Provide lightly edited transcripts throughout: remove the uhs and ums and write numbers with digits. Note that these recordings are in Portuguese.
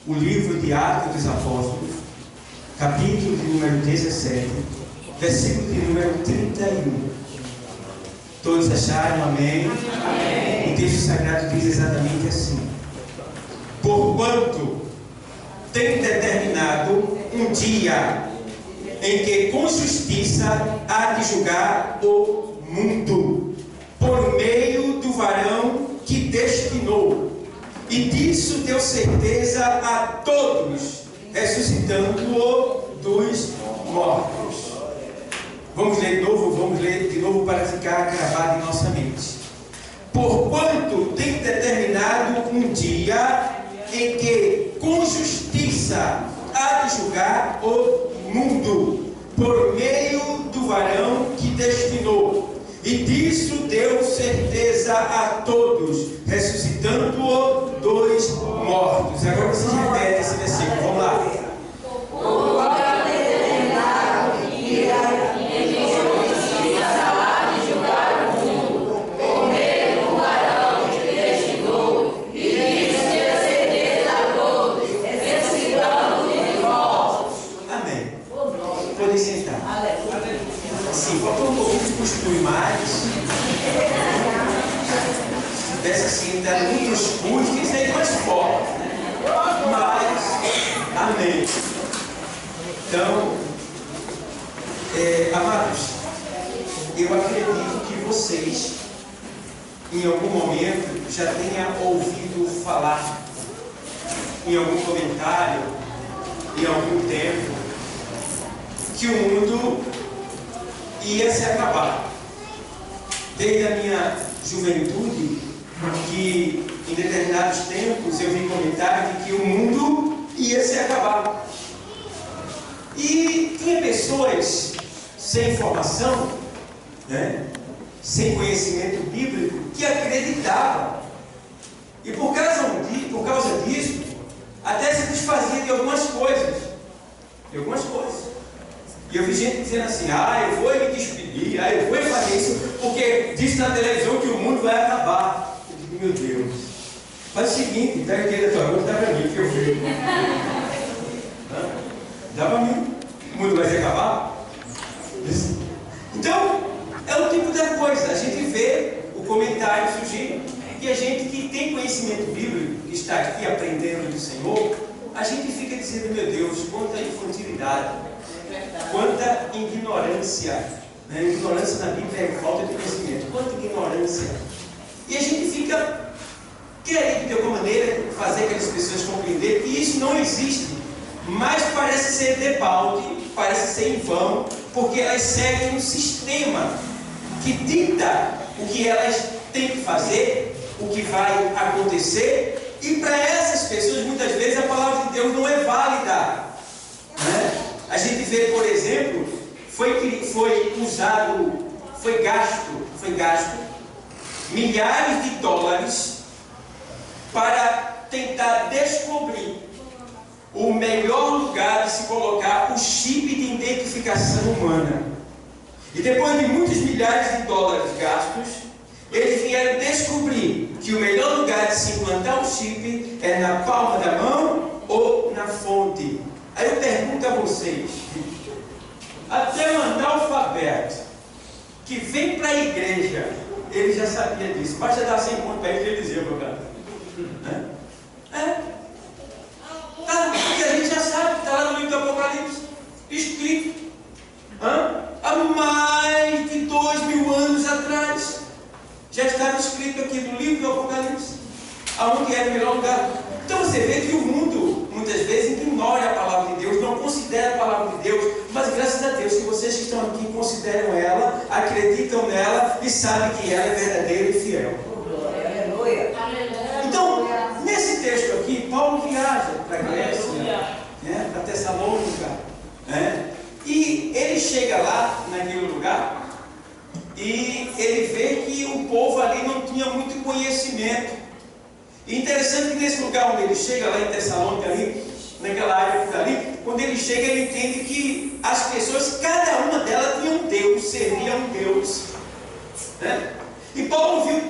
o livro de Atos dos Apóstolos, capítulo de número 17, versículo de número 31. Todos acharam? Amém? Amém. O texto sagrado diz exatamente assim: porquanto tem determinado um dia em que com justiça há de julgar o mundo, por meio do varão que destinou, e disso deu certeza a todos, ressuscitando-o dos mortos. Vamos ler de novo para ficar gravado em nossa mente. Porquanto tem determinado um dia em que com justiça há de julgar o mundo, por meio do varão que destinou, e disso deu certeza a todos, ressuscitando-o dos mortos. Agora vocês repetem esse versículo, vamos lá. Sim, faltou um pouquinho de cuscuz mais. Se tivesse assim, dado muitos custos, seria mais forte. Mas, amém. Então, amados, eu acredito que vocês, em algum momento, já tenham ouvido falar, em algum comentário, em algum tempo, que o mundo ia se acabar. Desde a minha juventude, que em determinados tempos eu vi comentário de que o mundo ia se acabar. E tinha pessoas sem informação, sem conhecimento bíblico, que acreditavam. E por causa disso, até se desfazia de algumas coisas. E eu vi gente dizendo assim: eu vou me despedir, eu vou fazer isso, porque diz na televisão que o mundo vai acabar. Eu digo: meu Deus, faz o seguinte, pega aquele da tua mão, dá para mim, que eu vi. Dá para mim, o mundo vai se acabar? Então, é o tipo da coisa, a gente vê o comentário surgindo, e a gente que tem conhecimento bíblico, que está aqui aprendendo do Senhor, a gente fica dizendo: meu Deus, quanta infantilidade, quanta ignorância. Ignorância na Bíblia é falta de conhecimento. Quanta ignorância. E a gente fica querendo de alguma maneira fazer aquelas pessoas compreender que isso não existe, mas parece ser debalde, parece ser em vão, porque elas seguem um sistema que dita o que elas têm que fazer, o que vai acontecer, e para essas pessoas muitas vezes a palavra de Deus não é válida. A gente vê, por exemplo, foi gasto milhares de dólares para tentar descobrir o melhor lugar de se colocar o chip de identificação humana. E depois de muitos milhares de dólares gastos, eles vieram descobrir que o melhor lugar de se implantar o chip é na palma da mão ou na fonte. Aí eu pergunto a vocês, até o analfabeto que vem para a igreja, ele já sabia disso. Basta dar 100 pontos para ele dizia, meu cara. Porque a gente já sabe, está lá no livro do Apocalipse, escrito. Há mais de 2000 anos atrás, já estava escrito aqui no livro do Apocalipse, aonde era o melhor lugar. Então você vê que o mundo, muitas vezes, ignora a palavra de Deus, não considera a palavra de Deus, mas graças a Deus que vocês que estão aqui consideram ela, acreditam nela e sabem que ela é verdadeira e fiel. Então, nesse texto aqui, Paulo viaja para a Grécia, para Tessalônica, e ele chega lá, naquele lugar, e ele vê que o povo ali não tinha muito conhecimento. E interessante que nesse lugar onde ele chega, lá em Tessalônica, ali, naquela área ali, quando ele chega, ele entende que as pessoas, cada uma delas tinha um Deus, servia a um Deus. E Paulo viu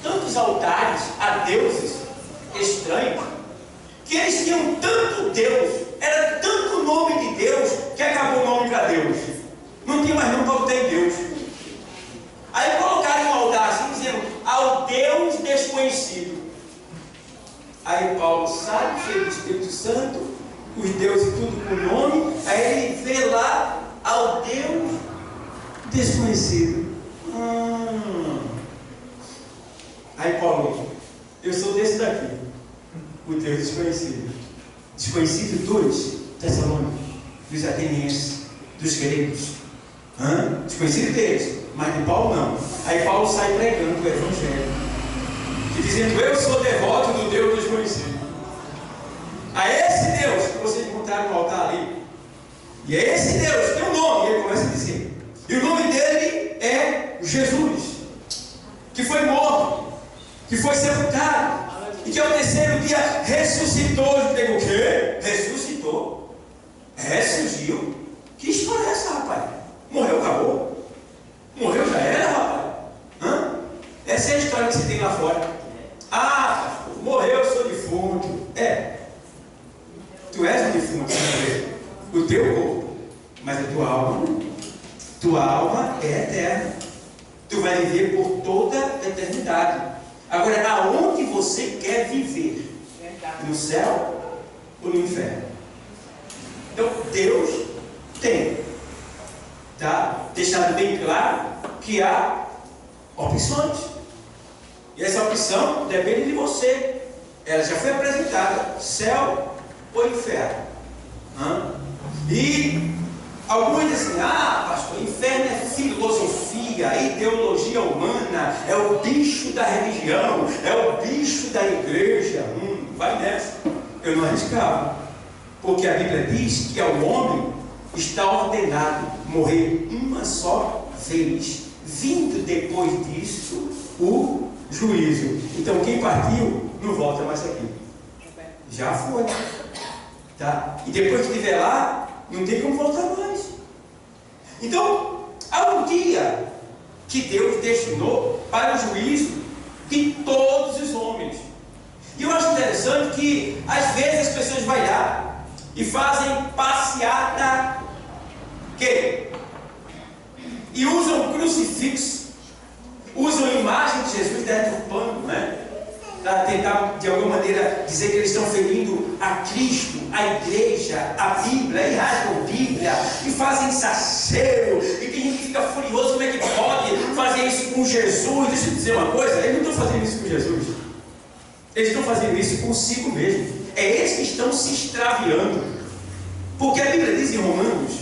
tantos altares a deuses estranhos, que Deus, era tanto o nome de Deus, que acabou o nome para Deus. Não tinha mais nome para botar em Deus. Aí colocaram um altar assim, dizendo, ao Deus desconhecido. Aí Paulo sai, cheio do Espírito Santo, os deuses tudo com nome, aí ele vê lá, ao Deus desconhecido. Aí Paulo, eu sou desse daqui, o Deus desconhecido. Desconhecido dos Tessalônicos, dos atenienses, dos gregos. Desconhecido deles, mas de Paulo não. Aí Paulo sai pregando o Evangelho e dizendo, eu sou devoto do Deus desconhecido. A esse Deus que vocês encontraram no altar ali, e é esse Deus, tem um nome, ele começa a dizer, e o nome dele é Jesus, que foi morto, que foi sepultado, e que ao terceiro dia ressuscitou. Eu digo, o quê? Ressuscitou? Ressurgiu? Que história é essa, rapaz? Morreu, acabou? Morreu, já era, rapaz? Essa é a história que você tem lá fora. Ah, pastor, morreu, eu sou defunto. Tu és um defunto, o teu corpo, mas a tua alma não. Tua alma é eterna. Tu vai viver por toda a eternidade. Agora, aonde você quer viver? No céu ou no inferno? Então, Deus tem, deixado bem claro que há opções. E essa opção depende de você. Ela já foi apresentada: céu ou inferno. E alguns dizem, pastor, inferno é filosofia, é ideologia humana, é o bicho da religião, é o bicho da igreja. Vai nessa. Eu não arriscava, porque a Bíblia diz que ao homem está ordenado morrer uma só vez, vindo depois disso o juízo. Então quem partiu não volta mais aqui. Já foi. E depois que estiver lá, não tem como voltar mais. Então, há um dia que Deus destinou para o juízo de todos os homens. E eu acho interessante que às vezes as pessoas vão lá e fazem passeata e usam crucifixo, usam a imagem de Jesus deturpando, para tentar de alguma maneira dizer que eles estão ferindo a Cristo, a igreja, a Bíblia, e rasgam a Bíblia, e fazem exagero, e tem gente que fica furioso, como é que pode fazer isso com Jesus? Deixa eu dizer uma coisa, eles não estão fazendo isso com Jesus, eles estão fazendo isso consigo mesmo. É eles que estão se extraviando, porque a Bíblia diz em Romanos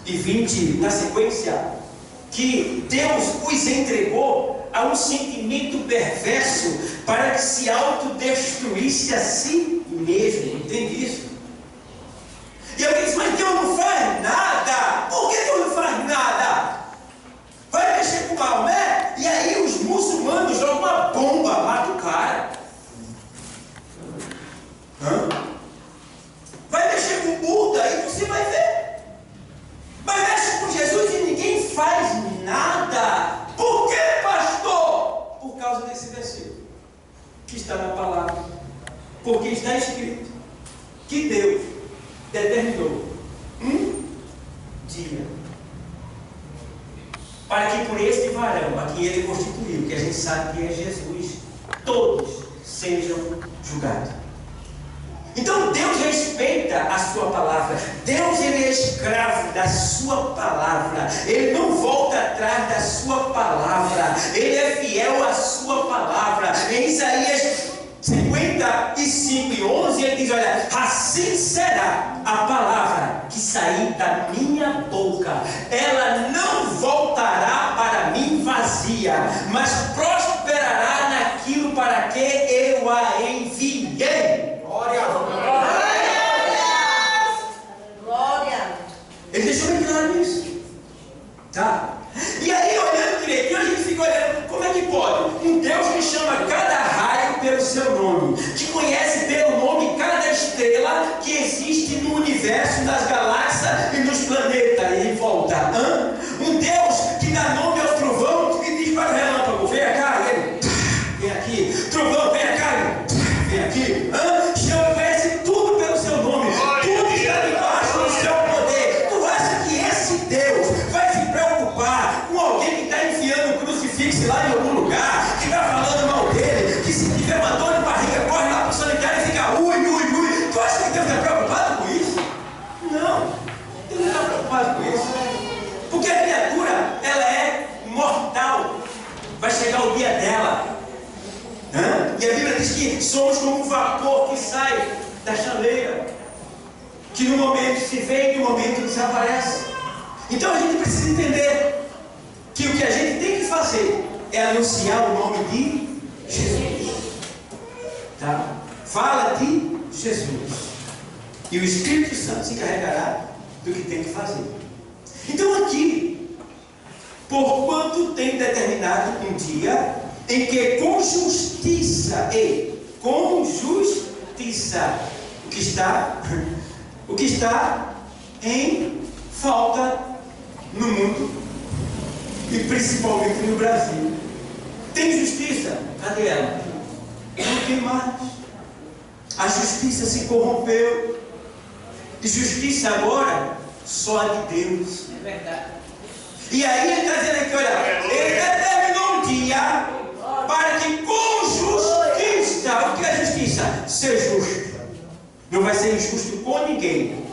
1:20, na sequência, que Deus os entregou a um sentimento perverso para que se autodestruísse a si mesmo. Entende isso? E alguém diz, mas Deus não faz nada. Por que Deus não faz nada? Vai mexer com Maomé, e aí os muçulmanos jogam uma bomba, mata o cara. Vai mexer com Buda, aí você vai ver. Mas mexe com Jesus e ninguém faz nada. Por que, pastor? Por causa desse versículo que está na palavra. Porque está escrito que Deus determinou um dia para que por este varão a quem ele constituiu, que a gente sabe que é Jesus, todos sejam julgados. Então Deus respeita a sua palavra. Deus, ele é escravo da sua palavra. Ele não volta atrás da sua palavra. Ele é fiel à sua palavra. Em Isaías 55:11 ele diz, olha, assim será a palavra que sair da minha boca. Ela não voltará para mim vazia, mas prosperará naquilo para que eu a enviei. Glória a Deus. Ele deixou bem claro isso. E aí, olhando direitinho, a gente fica olhando, como é que pode? Um Deus que chama cada raio pelo seu nome, que conhece pelo nome cada estrela que existe no universo, nas galáxias e nos planetas e em volta. Um Deus que dá nome ao trovão e diz para o relâmpago, vem cá, e ele, vem aqui. Trovão, vem cá, vem aqui. Chama, conhece tudo vapor que sai da chaleira, que no momento se vê e no momento desaparece. Então a gente precisa entender que o que a gente tem que fazer é anunciar o nome de Jesus. Tá? Fala de Jesus. E o Espírito Santo se encarregará do que tem que fazer. Então aqui, porquanto tem determinado um dia em que com justiça o que está em falta no mundo e principalmente no Brasil. Tem justiça? Cadê ela? Não tem mais. A justiça se corrompeu. E justiça agora só a de Deus. É verdade. E aí ele está dizendo aqui, olha, ele determinou um dia para que com justiça, o que é justiça? Ser justo. Não vai ser injusto com ninguém.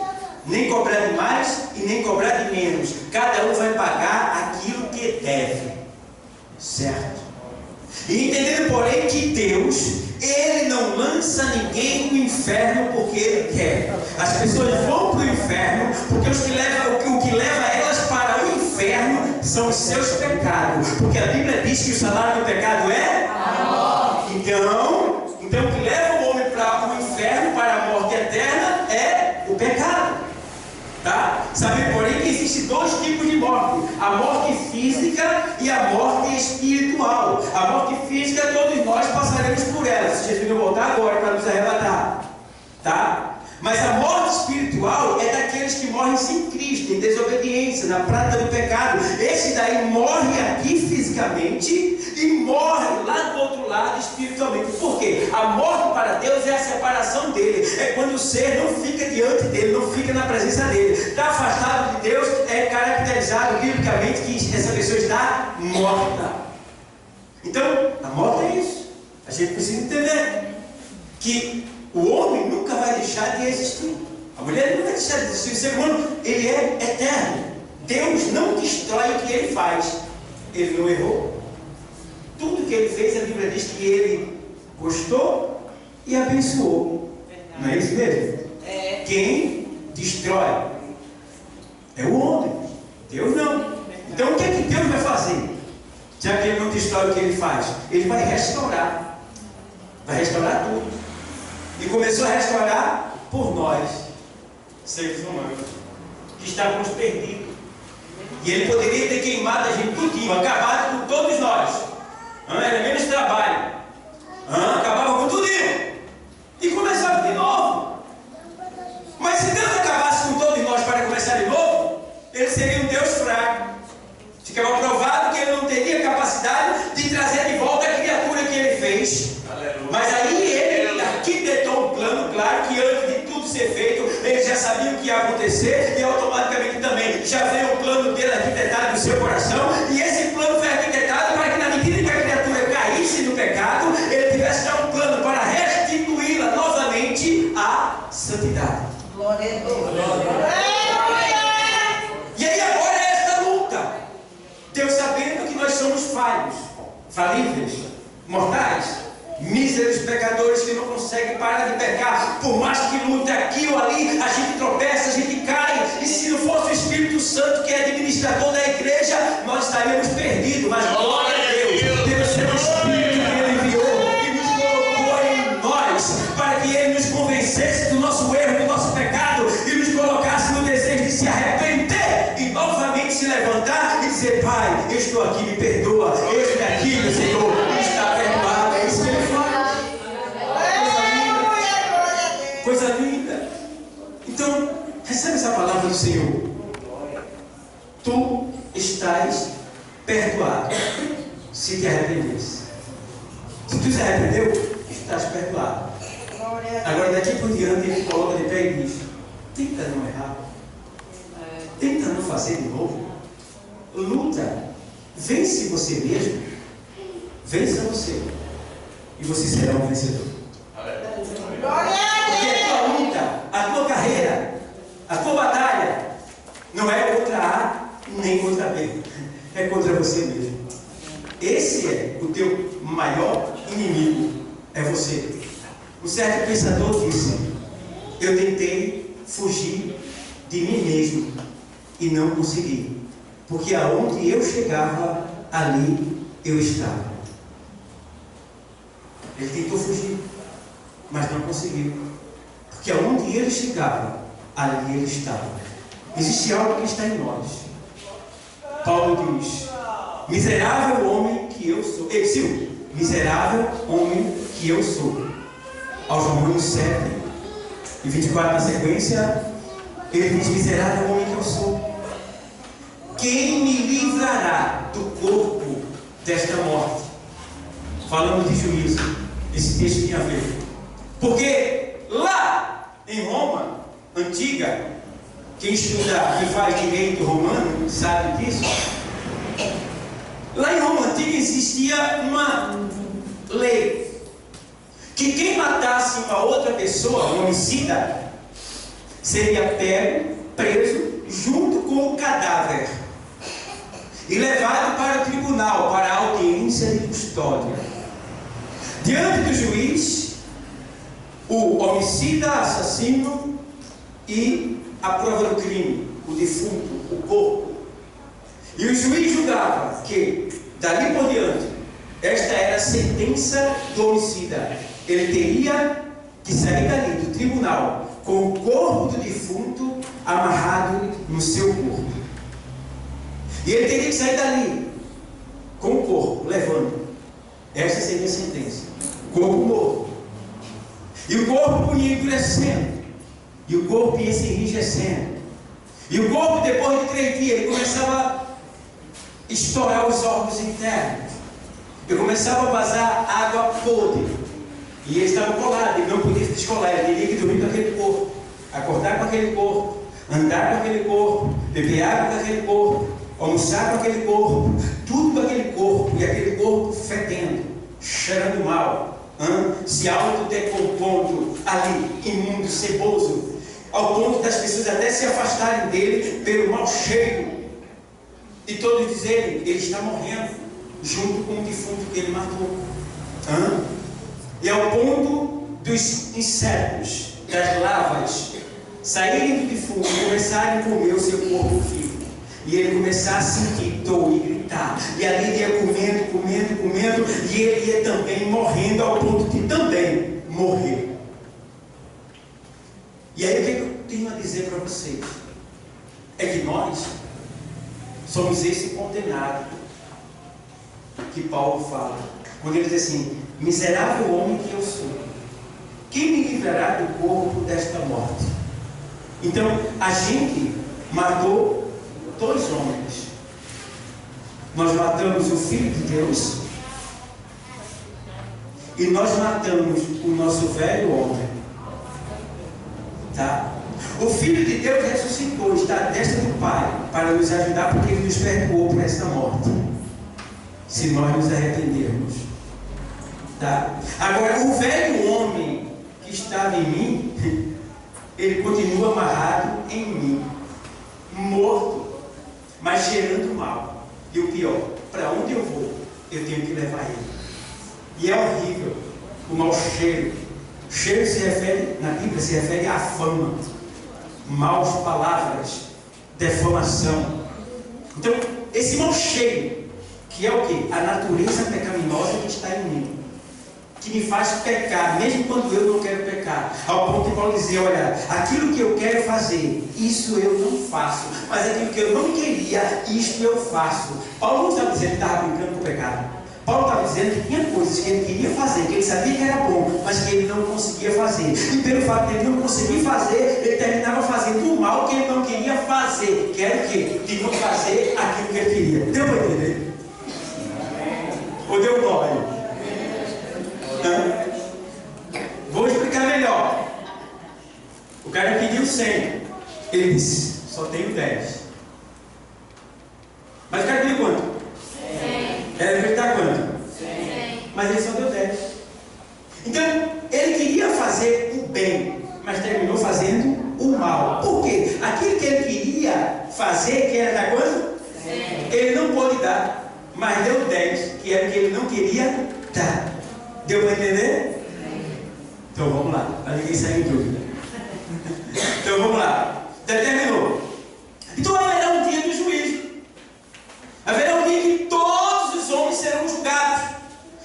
Nem cobrar de mais e nem cobrar de menos. Cada um vai pagar aquilo que deve. Certo? E entendendo, porém, que Deus, Ele não lança ninguém no inferno porque Ele quer. As pessoas vão para o inferno porque o que leva elas para o inferno são os seus pecados. Porque a Bíblia diz que o salário do pecado é a morte. Então o que leva o homem para o inferno, para a morte eterna, é o pecado. Tá? Sabe, porém, que existem dois tipos de morte: a morte física e a morte espiritual. A morte física, todos nós passaremos por ela, se Jesus não voltar agora para nos arrebatar. Tá? Mas a morte espiritual é daqueles que morrem sem Cristo, em desobediência, na prática do pecado. Esse daí morre aqui fisicamente e morre lá do outro lado espiritualmente. Por quê? A morte para Deus é a separação dele. É quando o ser não fica diante dele, não fica na presença dele. Está afastado de Deus, é caracterizado biblicamente que essa pessoa está morta. Então, a morte é isso. A gente precisa entender que o homem nunca vai deixar de existir. A mulher nunca vai deixar de existir. O ser humano, ele é eterno. Deus não destrói o que ele faz. Ele não errou. Tudo que ele fez, a Bíblia diz que ele gostou e abençoou. Não é isso mesmo? É. Quem destrói é o homem. Deus não. Então o que é que Deus vai fazer? Já que ele não destrói o que ele faz, ele vai restaurar. Vai restaurar tudo. E começou a restaurar por nós, seres humanos, que estávamos perdidos. E ele poderia ter queimado a gente tudinho, acabado com todos nós. Era menos trabalho. Acabava com tudinho. E começava de novo. Mas se Deus acabasse com todos nós para começar de novo, ele seria um Deus fraco. Ficava provado que ele não teria capacidade de trazer de volta a criatura que ele fez. Aleluia. Mas aí ele arquitetou um plano, claro que antes de tudo ser feito, ele já sabia o que ia acontecer e automaticamente também já veio o plano dele arquitetado no seu coração. E esse plano foi arquitetado para que na medida que a criatura caísse no pecado, ele tivesse já um plano para restituí-la novamente à santidade. Glória a Deus. E aí agora é esta luta. Deus sabendo que nós somos falhos, falíveis, mortais, míseros pecadores que não conseguem parar de pecar. Por mais que lute aqui ou ali, a gente tropeça, a gente cai. E se não fosse o Espírito Santo, que é administrador da igreja, nós estaríamos perdidos. Mas glória a Deus, Deus é o Espírito que Ele enviou e nos colocou em nós, para que Ele nos convencesse do nosso erro, do nosso pecado, e nos colocasse no desejo de se arrepender e novamente se levantar e dizer: Pai, eu estou aqui, me perdoa, eis-me aqui, meu Senhor, está perdoado. É isso que Ele faz. Coisa linda. Então, recebe essa palavra do Senhor. Tu estás perdoado, se te arrependesse. Se tu se arrependeu, estás perdoado. Agora daqui por diante ele coloca de pé e diz: tenta não errar, tenta não fazer de novo, luta, vence você mesmo, vença você, e você será um vencedor. Porque a tua luta, a tua carreira, a tua batalha não é contra A nem contra B, é contra você mesmo. Esse é o teu maior inimigo, é você. Um certo pensador disse: eu tentei fugir de mim mesmo e não consegui, porque aonde eu chegava, ali eu estava. Ele tentou fugir, mas não conseguiu, porque aonde ele chegava, ali ele estava. Existe algo que está em nós. Paulo diz: miserável homem que eu sou. Miserável homem que eu sou. Aos Romanos 7 e 24 na sequência, ele diz: miserável homem que eu sou. Quem me livrará do corpo desta morte? Falando de juízo, esse texto tinha a ver. Porque lá em Roma antiga, quem estuda, quem faz direito romano, sabe disso. Lá em Roma antiga existia uma lei que quem matasse uma outra pessoa, um homicida, seria pego, preso, junto com o cadáver e levado para o tribunal, para a audiência de custódia. Diante do juiz, o homicida, assassino e a prova do crime, o defunto, o corpo. E o juiz julgava que, dali por diante, esta era a sentença do homicida. Ele teria que sair dali do tribunal com o corpo do defunto amarrado no seu corpo. E ele teria que sair dali com o corpo, levando. Esta seria a sentença. Corpo morto. E o corpo ia endurecendo. E o corpo ia se enrijecendo. E o corpo, depois de 3 dias, ele começava a estourar os órgãos internos. E começava a vazar água podre. E ele estava colado, ele não podia se descolar, ele teria que dormir com aquele corpo, acordar com aquele corpo, andar com aquele corpo, beber água com aquele corpo, almoçar com aquele corpo, tudo com aquele corpo, e aquele corpo fedendo, cheirando mal, se autodecompondo ali, imundo, ceboso, ao ponto das pessoas até se afastarem dele pelo mau cheiro, e todos dizerem: ele está morrendo, junto com o defunto que ele matou. E ao ponto dos insetos, das larvas, saírem do defunto e começarem a comer o seu corpo vivo. E ele começar a sentir dor e gritar. E ali ele ia comendo, e ele ia também morrendo ao ponto de também morrer. E aí o que eu tenho a dizer para vocês? É que nós somos esse condenado que Paulo fala. Quando ele diz assim: miserável homem que eu sou, quem me livrará do corpo desta morte? Então, a gente matou 2 homens. Nós matamos o Filho de Deus e nós matamos o nosso velho homem. Tá? O Filho de Deus ressuscitou, está à destra do Pai, para nos ajudar, porque Ele nos perdoou por esta morte, se nós nos arrependermos. Tá? Agora, o velho homem que estava em mim, ele continua amarrado em mim, morto, mas cheirando mal. E o pior, para onde eu vou, eu tenho que levar ele. E é horrível o mau cheiro. O cheiro se refere, na Bíblia, se refere à fama, maus palavras, defamação. Então, esse mau cheiro, que é o quê? A natureza pecaminosa que está em mim, que me faz pecar, mesmo quando eu não quero pecar, ao ponto de Paulo dizer: olha, aquilo que eu quero fazer, isso eu não faço, mas aquilo que eu não queria, isto eu faço. Paulo não estava dizendo que estava brincando com o pecado. Paulo estava dizendo que tinha coisas que ele queria fazer, que ele sabia que era bom, mas que ele não conseguia fazer. E pelo fato de ele não conseguir fazer, ele terminava fazendo o mal que ele não queria fazer, que era o quê? De não fazer aquilo que ele queria. Deu para entender? Ou deu nó aí? Vou explicar melhor. O cara pediu 100. Ele disse: só tenho 10. Mas o cara pediu quanto? 100. Era acreditar quanto? 100. Mas ele só deu 10. Então, ele queria fazer o bem, mas terminou fazendo o mal. Por quê? Aquilo que ele queria fazer, que era dar quanto? 100. Ele não pôde dar, mas deu 10, que era o que ele não queria dar. Deu para entender? Então vamos lá, para ninguém sair em dúvida. Então vamos lá. Determinou. Então haverá um dia do juízo. Haverá um dia que todos os homens serão julgados.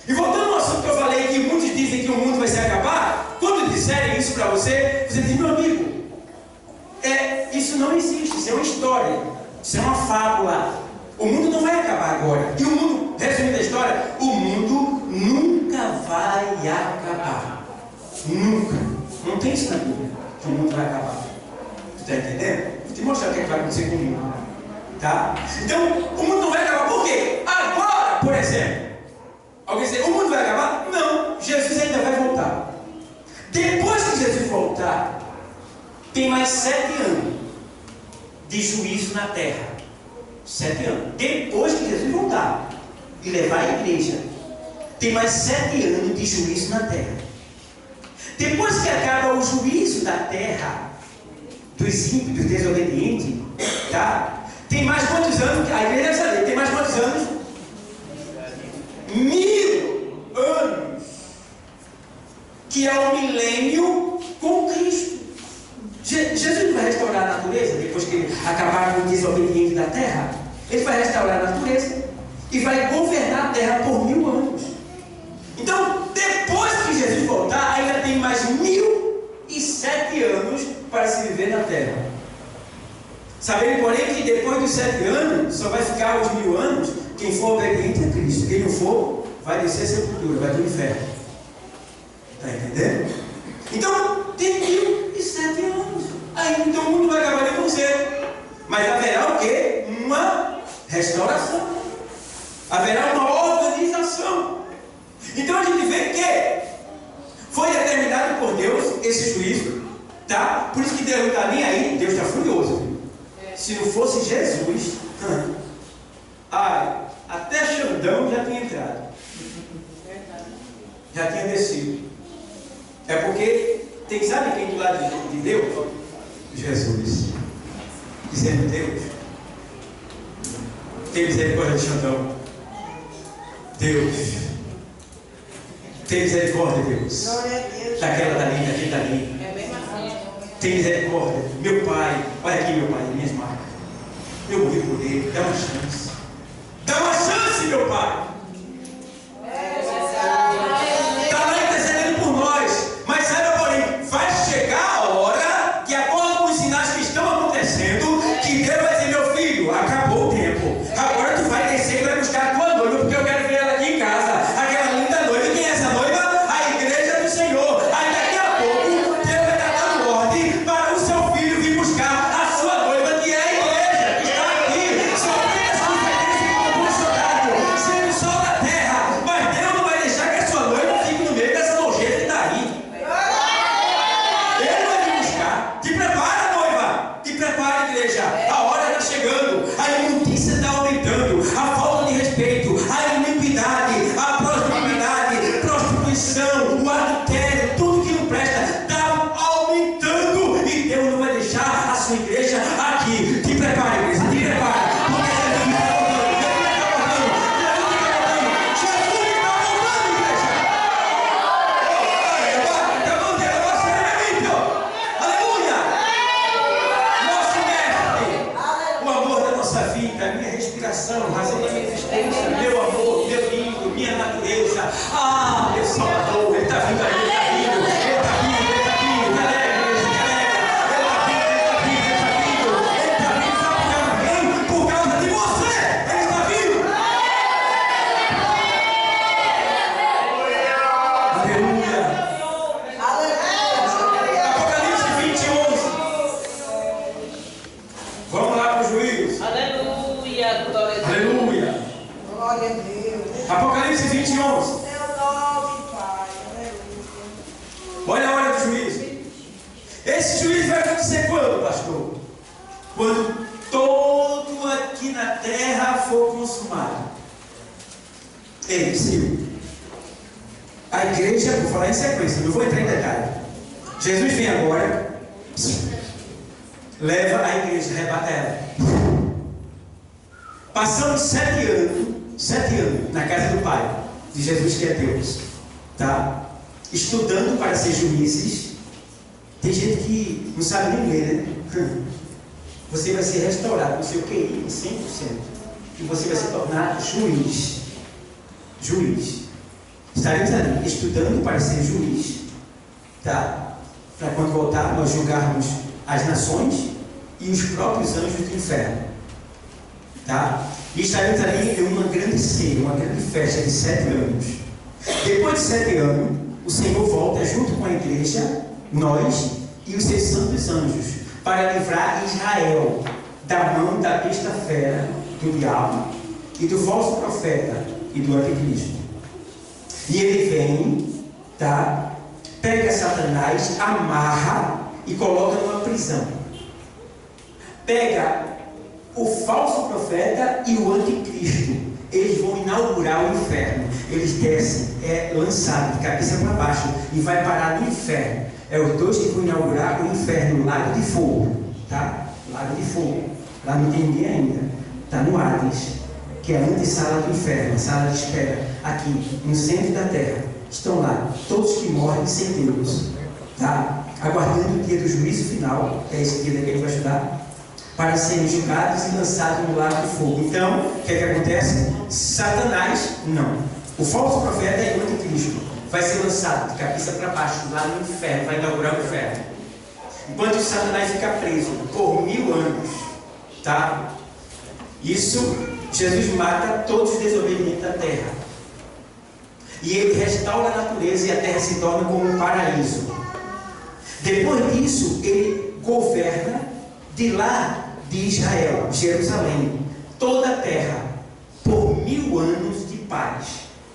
E voltando ao assunto que eu falei, que muitos dizem que o mundo vai se acabar, quando disserem isso para você, você diz, meu amigo, isso não existe, isso é uma história, isso é uma fábula. O mundo não vai acabar agora. E o mundo, resumindo a história, o mundo nunca vai acabar. Nunca. Não tem isso na Bíblia, que o mundo vai acabar. Tu está entendendo? Vou te mostrar o que vai acontecer com o mundo. Tá? Então, o mundo não vai acabar. Por quê? Agora, por exemplo, alguém diz, o mundo vai acabar? Não, Jesus ainda vai voltar. Depois que Jesus voltar, tem mais 7 anos de juízo na terra. 7 anos. Depois que Jesus voltar e levar a igreja, tem mais 7 anos de juízo na terra. Depois que acaba o juízo da terra, dos ímpios, dos desobedientes, tá? Tem mais quantos anos? A igreja deve saber. Tem mais quantos anos? 1000 anos. Que é o milênio com Cristo. Jesus não vai restaurar a natureza depois que acabar com o desobediente da terra. Ele vai restaurar a natureza e vai governar a terra por 1000 anos. Então, depois que Jesus voltar, ainda tem mais 1007 anos para se viver na terra. Sabendo, porém, que depois dos 7 anos, só vai ficar os 1000 anos quem for obediente a Cristo. Quem não for, vai descer a sepultura, vai para o inferno. Está entendendo? Então, tem 1007 anos. Aí, então o mundo vai acabar de você. Mas haverá o quê? Uma restauração. Haverá uma organização. Então a gente vê que foi determinado por Deus esse juízo. Tá? Por isso que Deus não está nem aí. Deus está furioso. Se não fosse Jesus, até Xandão já tinha entrado. Já tinha descido. É porque tem, sabe quem do lado de Deus? Jesus. Dizendo Deus. Tem misericórdia de Xandão. Deus. Tem misericórdia, Deus. Daquela dali, daquele dali. Tem misericórdia. Meu pai, olha aqui, meu pai, minhas marcas. Eu morri por ele. Dá uma chance. Dá uma chance, meu pai. Está lá intercedendo por nós. Mas saiba, porém, vai chegar a hora que, acordo com os sinais que estão acontecendo, que Deus vai dizer, meu filho, acabou o tempo. Agora tu vai descer e vai buscar a tua noiva, porque eu quero ver ela aqui em casa. Aquela linda noiva. Quem é essa noiva? A igreja do Senhor. Aí daqui a pouco, Deus vai estar dando ordem para o seu filho vir buscar a sua noiva, que é a igreja, que está aqui. Sofrendo as consequências como um soldado, sendo sol da terra. Mas Deus não vai deixar que a sua noiva fique no meio dessa nojeira que está aí. Ele vai vir buscar. Te prepara, noiva. Te prepara, igreja. A hora está chegando. A imundícia está aumentando. A falta de respeito, a iniquidade, a prostituição, o adultério, tudo que não presta está aumentando. E Deus não vai deixar a sua igreja aqui. Te prepara, igreja. Te prepara. Porque Jesus está voltando. Jesus está voltando, igreja. Aleluia. Nosso mestre, o amor da nossa vida, a minha respiração, razão da minha existência, meu amor, meu lindo, minha natureza. Meu Salvador, Ele está vindo aí, Ele está vindo, Ele está vindo, Ele está vindo, Ele está vindo, sabe por causa de você, Ele está vindo. Aleluia. Apocalipse 20:11. Vamos lá para o juízo. Aleluia, glória a Deus. Aleluia. Glória a Deus. Apocalipse 20:11. Olha a hora do juízo. Esse juízo vai acontecer quando, pastor? Quando todo aqui na terra for consumado. Ele, Senhor. A igreja, vou falar em sequência, não vou entrar em detalhe. Jesus vem agora, leva a igreja, arrebata ela. Passamos 7 anos na casa do Pai, de Jesus que é Deus. Tá? estudando para ser juízes. Tem gente que não sabe nem ler, né? Você vai ser restaurado no seu QI 100%. E você vai se tornar juiz. Juiz. Estaremos ali estudando para ser juiz. Tá? Para quando voltar, nós julgarmos as nações e os próprios anjos do inferno. Tá? E estaremos ali em uma grande ceia, uma grande festa de 7 anos. Depois de 7 anos, o Senhor volta junto com a igreja, nós e os seus santos anjos, para livrar Israel da mão da besta fera, do diabo, e do falso profeta e do anticristo. E ele vem, tá? Pega Satanás, amarra e coloca numa prisão. Pega o falso profeta e o anticristo. Eles vão inaugurar o inferno. Eles descem, é lançado de cabeça para baixo e vai parar no inferno. É os dois que vão inaugurar o inferno, o lago de fogo, tá? Lago de fogo. Lá não tem ninguém ainda. Está no Hades, que é a antessala do inferno, a sala de espera, aqui no centro da terra. Estão lá todos que morrem sem Deus, tá? Aguardando o dia do juízo final, que é esse dia que a gente vai estudar, para serem julgados e lançados no lago de fogo. Então, o que é que acontece? Satanás, não. O falso profeta é o anticristo. Vai ser lançado de cabeça para baixo, lá no inferno, vai inaugurar o inferno. Enquanto Satanás fica preso por 1000 anos, tá? Isso, Jesus mata todos os desobedientes da terra. E ele restaura a natureza e a terra se torna como um paraíso. Depois disso, ele governa de lá de Israel, Jerusalém, toda a terra, por 1000 anos de paz,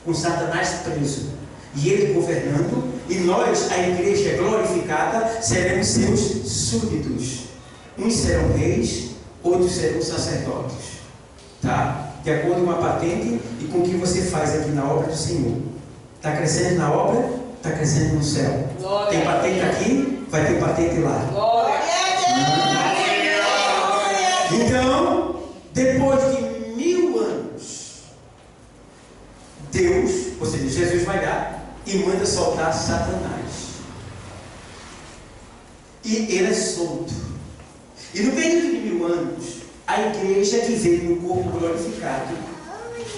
com Satanás preso. E ele governando, e nós, a igreja glorificada, seremos seus súditos. Uns serão reis, outros serão sacerdotes. Tá? De acordo com a patente e com o que você faz aqui na obra do Senhor. Está crescendo na obra, está crescendo no céu. Glória. Tem patente aqui, vai ter patente lá. Glória. Então, depois de 1000 anos, Deus, ou seja, Jesus vai dar e manda soltar Satanás. E ele é solto. E no período de 1000 anos, a igreja que veio no corpo glorificado,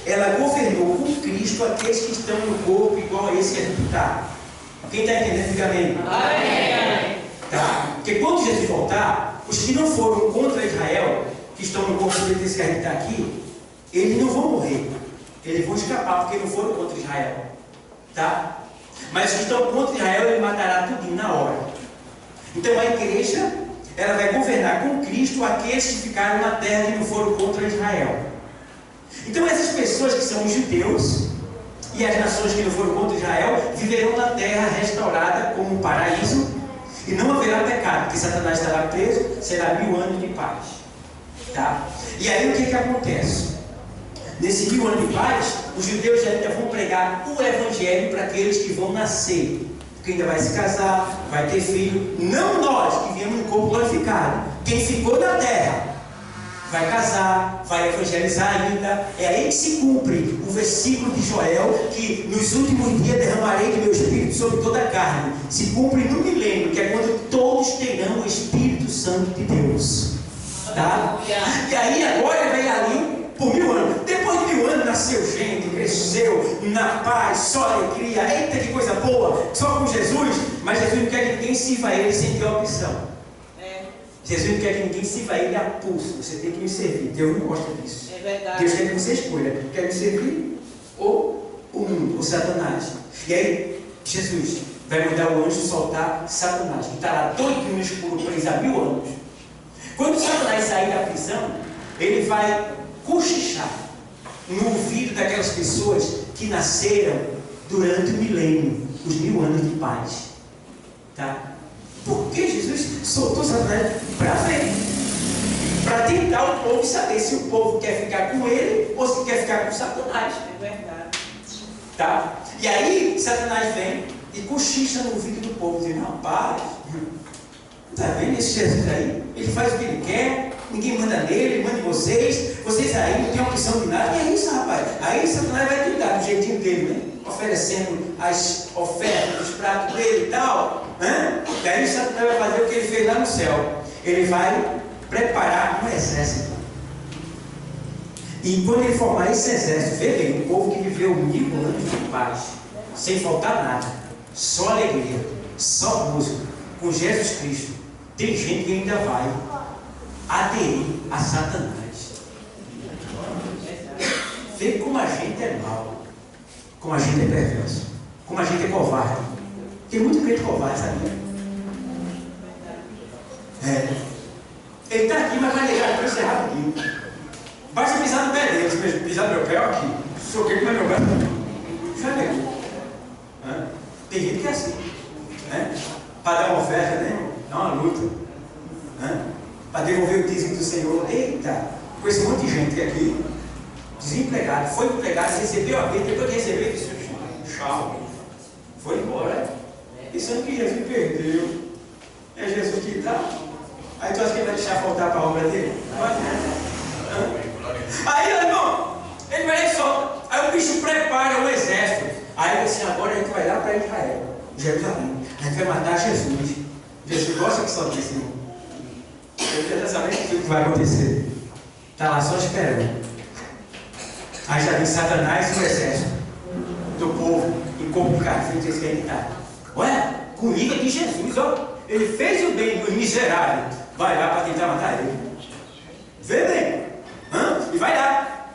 ela governou com Cristo aqueles que estão no corpo igual a esse que a gente está. Quem está entendendo, diga amém. Amém. Tá? Porque quando Jesus voltar, os que não foram contra Israel, que estão no corpo desse que a gente está aqui, eles não vão morrer. Eles vão escapar porque não foram contra Israel. Tá? Mas os que estão contra Israel, ele matará tudinho na hora. Então a igreja, ela vai governar com Cristo aqueles que ficaram na terra e não foram contra Israel. Então essas pessoas que são os judeus e as nações que não foram contra Israel viverão na terra restaurada como um paraíso e não haverá pecado, porque Satanás estará preso, será 1000 anos de paz. Tá? E aí o que acontece? Nesse 1000 anos de paz, os judeus ainda vão pregar o evangelho para aqueles que vão nascer. Porque ainda vai se casar, vai ter filho. Não nós que viemos no corpo glorificado. Quem ficou na terra vai casar, vai evangelizar ainda. É aí que se cumpre o versículo de Joel, que nos últimos dias derramarei do meu espírito sobre toda a carne. Se cumpre no milênio, que é quando todos terão o Espírito Santo de Deus. Tá? E aí agora ele vem ali por 1000 anos. Depois de 1000 anos nasceu gente, cresceu na paz, só alegria. Eita, que coisa boa, só com Jesus. Mas Jesus não quer que ninguém sirva a ele sem ter opção. Jesus não quer que ninguém sirva a ele a pulso. Você tem que me servir. Deus não gosta disso. É verdade. Deus quer que você escolha. Quer me servir ou o mundo, ou Satanás. E aí Jesus vai mandar o anjo soltar Satanás, que está lá doidinho no escuro, preso há 1000 anos. Quando Satanás sair da prisão, ele vai cochichar no ouvido daquelas pessoas que nasceram durante o milênio, os 1000 anos de paz. Tá? Por que Jesus soltou Satanás? Para ver. Para tentar o povo saber se o povo quer ficar com ele ou se quer ficar com Satanás. É verdade. Tá? E aí Satanás vem e cochicha no ouvido do povo, dizendo: rapaz, tá vendo esse Jesus aí? Ele faz o que ele quer, ninguém manda nele, ele manda em vocês aí não tem opção de nada. E é isso, rapaz. Aí Satanás vai cuidar do jeitinho dele, né? oferecendo as ofertas, os pratos dele e tal. E aí Satanás vai fazer o que ele fez lá no céu. Ele vai preparar um exército. E quando ele formar esse exército, vê bem, um povo que viveu 1000 anos de paz, sem faltar nada, só alegria, só música, com Jesus Cristo, tem gente que ainda vai aderir a Satanás. Vê como a gente é mau, como a gente é perverso, como a gente é covarde. Tem muito crente covarde, sabia? Ele está aqui, mas vai ligar para você rapidinho. Basta pisar no pé dele, se pisar no meu pé, aqui. Soquei com o meu pé. Já pegou. Tem gente que é assim. Para dar uma oferta, né? Dá uma luta. Para devolver o dízimo do Senhor. Eita! Com esse monte de gente aqui, desempregado, foi empregado, recebeu a vida, depois de receber, disse: tchau. Foi embora. Pensando que Jesus perdeu. É Jesus que dá. Aí tu acha que ele vai deixar faltar para a obra dele? Aí, irmão, ele vai só. Aí o bicho prepara o exército. Aí ele assim: agora a gente vai lá para Israel, Jerusalém. A gente vai matar Jesus. Jesus gosta que só disso, irmão. Ele já sabe o que vai acontecer. Está lá só esperando. Aí já vem Satanás e o exército do povo em corpo de carne. Diz que ele está. Olha, comida de Jesus, ó. Ele fez o bem dos miseráveis. Vai lá para tentar matar ele. Vê bem. E vai lá.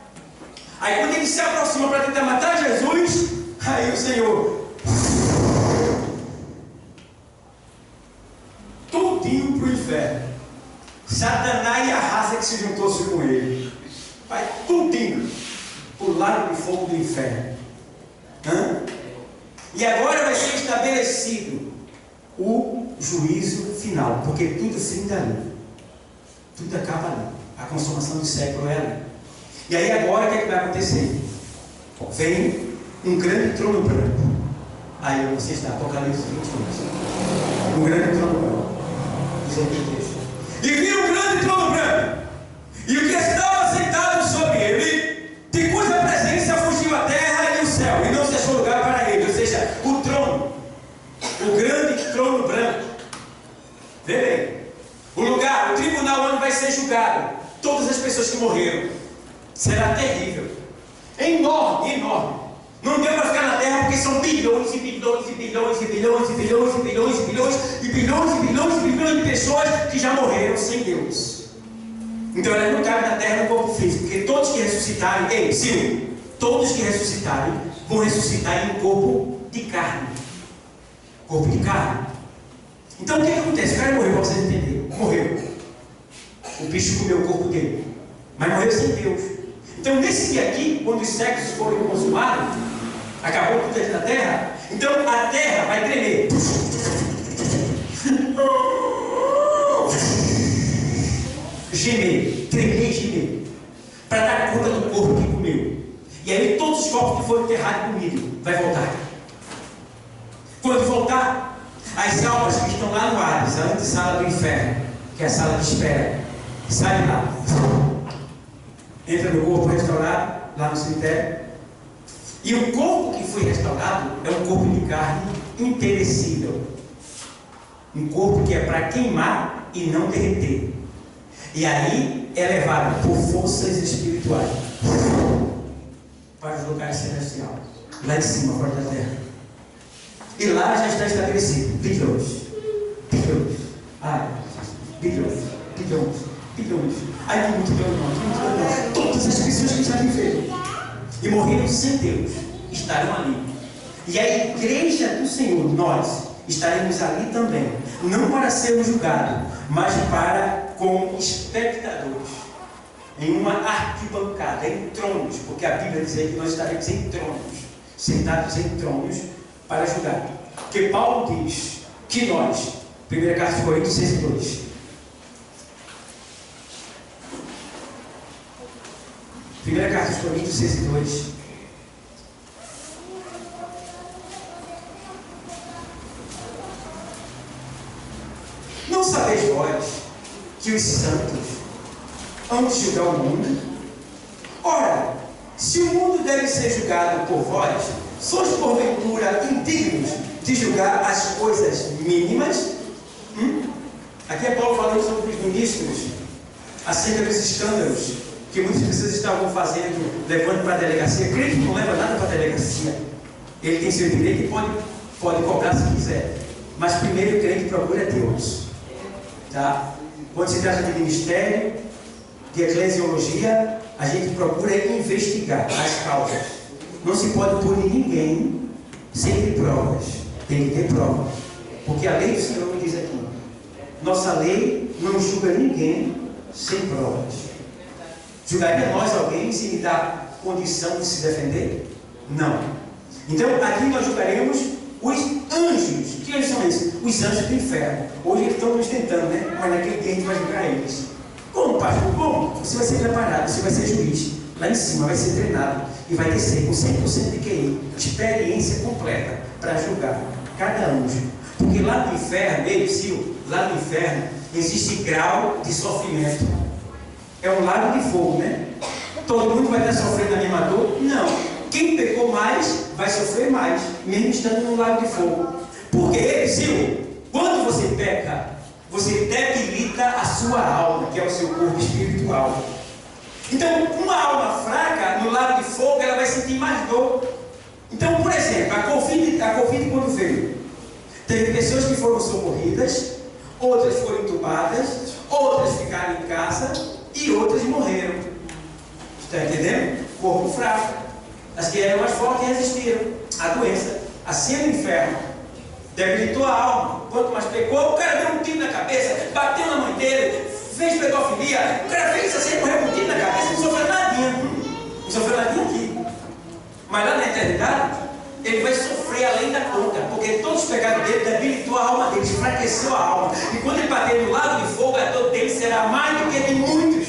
Aí quando ele se aproxima para tentar matar Jesus, aí o Senhor tudinho para o inferno. Satanás e a raça que se juntou-se com ele. Vai tudinho para o lago de fogo do inferno. E agora vai ser estabelecido o juízo final, porque tudo finda ali. Tudo acaba ali. A consumação do século é ali. E aí agora o que é que vai acontecer? Vem um grande trono branco. Aí você está, Apocalipse 22. Um grande trono branco. E viu um grande trono branco. E o que estava sentado sobre ele, de cuja presença fugiu a terra e o céu, e não se achou lugar para ele. Ou seja, o trono, o grande trono branco. Vê bem, o lugar, o tribunal onde vai ser julgado todas as pessoas que morreram. Será terrível. É enorme, enorme. Não deu para ficar na terra porque são bilhões e bilhões e bilhões e bilhões e bilhões e bilhões e bilhões e bilhões e bilhões e bilhões de pessoas que já morreram sem Deus. Então elas não cabem na terra no corpo físico, porque todos que ressuscitarem, sim, todos que ressuscitarem vão ressuscitar em um corpo de carne. Corpo de carne. Então o que acontece? O cara morreu, para vocês entenderem. Morreu. O bicho comeu o corpo dele, mas morreu sem Deus. Então nesse dia aqui, quando os séculos foram consumados, acabou tudo aqui na terra, então a terra vai tremer. Gemer, tremer e gemer, para dar conta do corpo que comeu. E aí todos os corpos que foram enterrados comigo vai voltar. Quando voltar, as almas que estão lá no Hades, a antessala do inferno, que é a sala de espera, sai lá, entra no corpo restaurado, lá no cemitério. E o corpo que foi restaurado é um corpo de carne imperecível. Um corpo que é para queimar e não derreter. E aí é levado por forças espirituais para os lugares celestiais, lá de cima, fora da terra. E lá já está estabelecido bilhões, bilhões, bilhões, bilhões, bilhões. Aí tem muito bilhões, todas as pessoas que já viveram e morreram sem Deus estarão ali. E a igreja do Senhor, nós estaremos ali também, não para sermos julgados, mas para como espectadores, em uma arquibancada, em tronos, porque a Bíblia diz que nós estaremos em tronos, sentados em tronos para julgar. Porque Paulo diz que nós, 1 Carta de Coríntios 6:2, Primeira Carta de Coríntios 6:2, não sabeis vós que os santos hão de julgar o mundo? Ora, se o mundo deve ser julgado por vós, Sois porventura indignos de julgar as coisas mínimas? Aqui é Paulo falando sobre os ministros, acerca dos escândalos que muitas pessoas estavam fazendo, levando para a delegacia. Crente não leva nada para a delegacia. Ele tem seu direito e pode cobrar se quiser. Mas primeiro o crente procura Deus. Tá? Quando se trata de ministério, de eclesiologia, a gente procura investigar as causas. Não se pode punir ninguém sem ter provas. Tem que ter provas. Porque a lei do Senhor diz aqui: nossa lei não julga ninguém sem provas. Julgaria nós alguém se lhe dá condição de se defender? Não. Então aqui nós julgaremos os anjos. Que eles são esses? Os anjos do inferno. Hoje eles estão nos tentando, né? Mas naquele dia a gente vai julgar eles. Como, pastor? Como? Você vai ser preparado, você vai ser juiz. Lá em cima vai ser treinado e vai descer com 100% de QI, experiência completa para julgar cada anjo. Porque lá no inferno, lá no inferno existe grau de sofrimento. É um lago de fogo, né? Todo mundo vai estar sofrendo a mesma dor? Não. Quem pecou mais vai sofrer mais, mesmo estando no lago de fogo. Porque, quando você peca, você debilita a sua alma, que é o seu corpo espiritual. Então, uma alma fraca no lago de fogo, ela vai sentir mais dor. Então, por exemplo, a Covid quando veio, teve pessoas que foram socorridas, outras foram entubadas, outras ficaram em casa e outras morreram. Está entendendo? Corpo fraco. As que eram mais fortes resistiram à doença. Assim é o inferno. Debilitou a alma. Quanto mais pecou, o cara deu um tiro na cabeça, bateu na mãe dele, fez pedofilia. O cara fez assim, morreu com um tiro na cabeça, não sofreu nadinha. Não sofreu nadinha aqui. Mas lá na eternidade, ele vai sofrer além da conta, porque todos os pecados dele debilitou a alma dele, enfraqueceu a alma. E quando ele bater no lago de fogo, a dor dele será mais do que de muitos.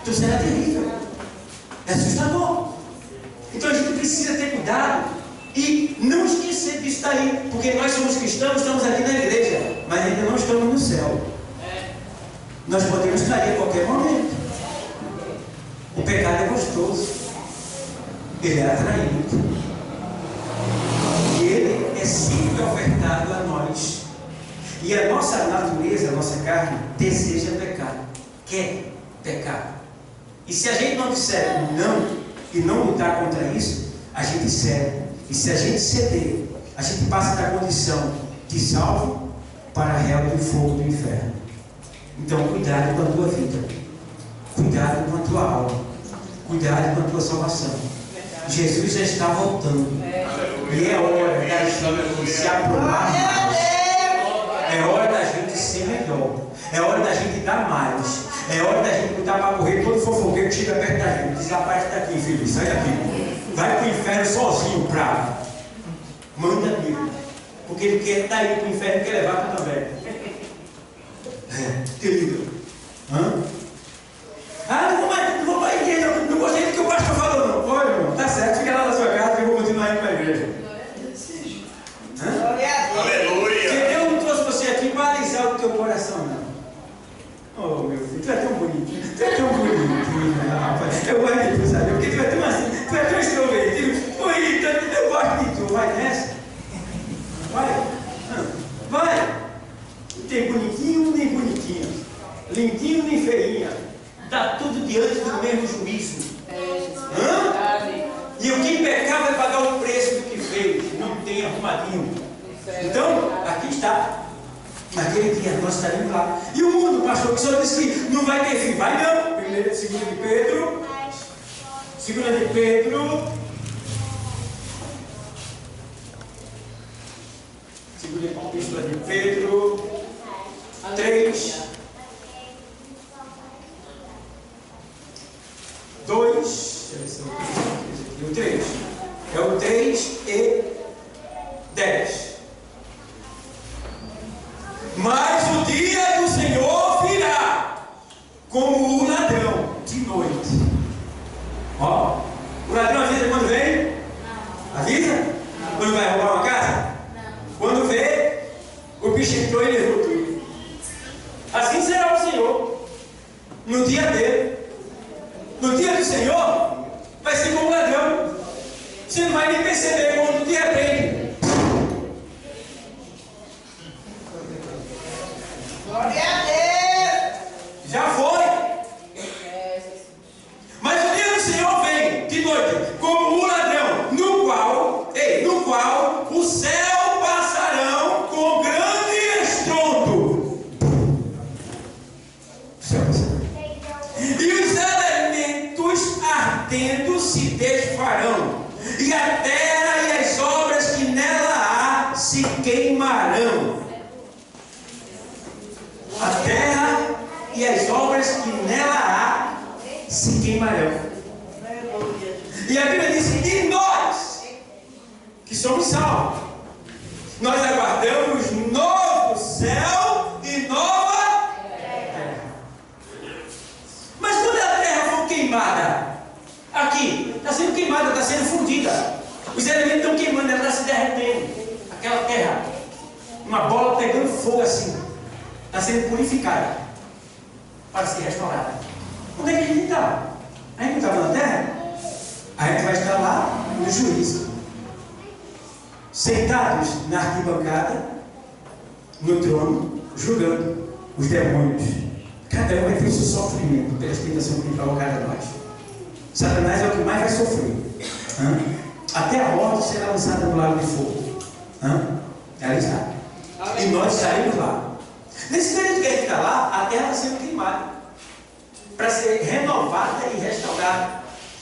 Então será terrível. É assustador. Então a gente precisa ter cuidado e não esquecer disso daí, porque nós somos cristãos, estamos aqui na igreja, mas ainda não estamos no céu. Nós podemos cair a qualquer momento. O pecado é gostoso, ele é atraente, e ele é sempre ofertado a nós. E a nossa natureza, a nossa carne, deseja pecar, quer pecar. E se a gente não disser não e não lutar contra isso, a gente cede. E se a gente ceder, a gente passa da condição de salvo para réu do fogo do inferno. Então, cuidado com a tua vida, cuidado com a tua alma, cuidado com a tua salvação. Jesus já está voltando. E é hora da gente se aprumar mais. É hora da gente ser melhor. É hora da gente dar mais. É hora da gente botar para correr todo fofoqueiro que chega perto da gente. Diz: rapaz, está aqui, filho, sai daqui. Vai para o inferno sozinho, bravo. Manda mesmo. Porque ele quer estar aí para o inferno e quer levar tu também. Querido. Não vou para a igreja, não gostei do que o pastor falou, não. Olha, irmão, tá certo, fica lá na sua casa que eu vou continuar indo para a igreja. Aleluia. Porque Deus não trouxe você aqui para alisar o teu coração, não. Oh, meu filho, tu é tão bonitinho, rapaz. Eu gosto de tu, sabe? Porque tu é tão assim, tu é tão extrovertido. Oi, eu gosto de tu. Vai nessa. Vai. Não tem bonitinho nem bonitinha, lindinho nem feinha. Está tudo diante do mesmo juízo. E o que pecar vai pagar o preço do que fez. Não tem arrumadinho. Então, aqui está. Naquele dia nós estaremos lá. E o mundo, pastor, que o senhor disse que não vai ter fim. Vai não. Primeiro, 2 de Pedro. 2 de Pedro. 2 de Pedro 3. 2. O 3. É o 3 e 10. Mas o dia do Senhor virá como o ladrão de noite. Ó, o ladrão avisa quando vem? Avisa? Quando vai roubar uma casa? Quando vê, o bicho entrou e levou tudo. Assim será o Senhor no dia dele. No dia do Senhor vai ser como ladrão. Você não vai nem perceber quando de repente. Glória a Deus. Já foi. Mas o dia do Senhor vem de noite, como um ladrão, no qual o céu passarão com grande estrondo. E os elementos ardendo se desfarão, e a terra e as obras que nela há se queimarão. A terra e as obras que nela há se queimarão. E a Bíblia diz: e nós, que somos salvos, nós aguardamos novo céu e nova terra. Mas quando a terra for queimada, aqui, está sendo queimada, está sendo fundida, os elementos estão queimando, ela está se derretendo, aquela terra, uma bola pegando fogo assim, está sendo purificada para ser restaurada. Onde é que a gente está? A gente não estava na terra? A gente vai estar lá no juízo, sentados na arquibancada, no trono, julgando os demônios. Cada um vai ter o seu sofrimento pelas tentações que provocaram a nós. Satanás é o que mais vai sofrer. Até a morte será lançada no lago de fogo. Ela está. E nós saímos lá. Nesse período que a gente está lá, a terra está sendo queimada para ser renovada e restaurada.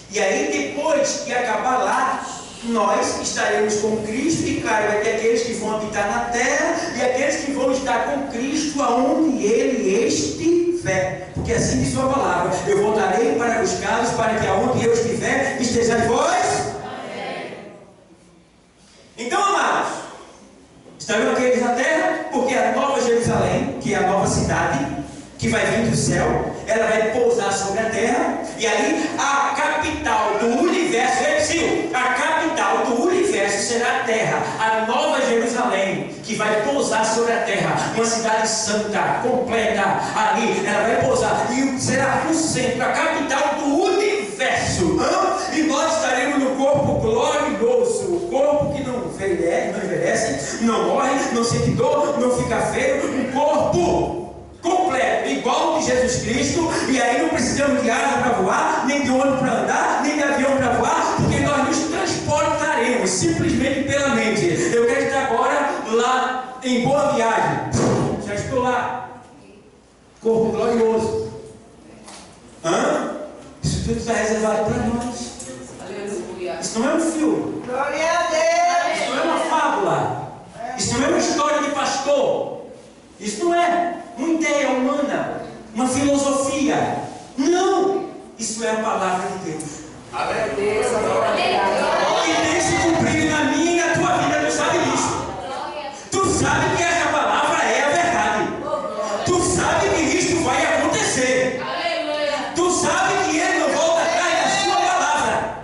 E aí, depois que acabar lá, nós estaremos com Cristo. E claro, vai ter aqueles que vão habitar na terra e aqueles que vão estar com Cristo aonde Ele estiver. Porque assim diz sua palavra: eu voltarei para buscá-los, para que aonde eu estiver, estejais vós. Então, amados, estarão aqueles na terra, porque a nova Jerusalém, que é a nova cidade, que vai vir do céu, ela vai pousar sobre a terra, e aí a capital do universo, a capital do universo será a terra, a nova Jerusalém, que vai pousar sobre a terra, uma cidade santa, completa, ali, ela vai pousar, e será no centro, a capital do universo, e nós estaremos no corpo glorioso, o corpo que não envelhece, não morre, não sente dor, não fica feio, um corpo completo, igual ao de Jesus Cristo. E aí não precisamos de asa para voar, nem de ônibus para andar, nem de avião para voar, porque nós nos transportaremos simplesmente pela mente. Eu quero estar agora lá em Boa Viagem, já estou lá, corpo glorioso. Isso tudo está reservado para nós. Aleluia. Isso não é um filme, Glória a Deus. isso não é uma fábula, isso não é uma história de pastor, isso não é uma ideia humana, uma filosofia. Não! Isso é a palavra de Deus. E tem se cumprido na minha e na tua vida. Tu sabe disso. Tu sabe que essa palavra é a verdade. Tu sabe que isto vai acontecer. Tu sabe que Ele não volta atrás da sua palavra.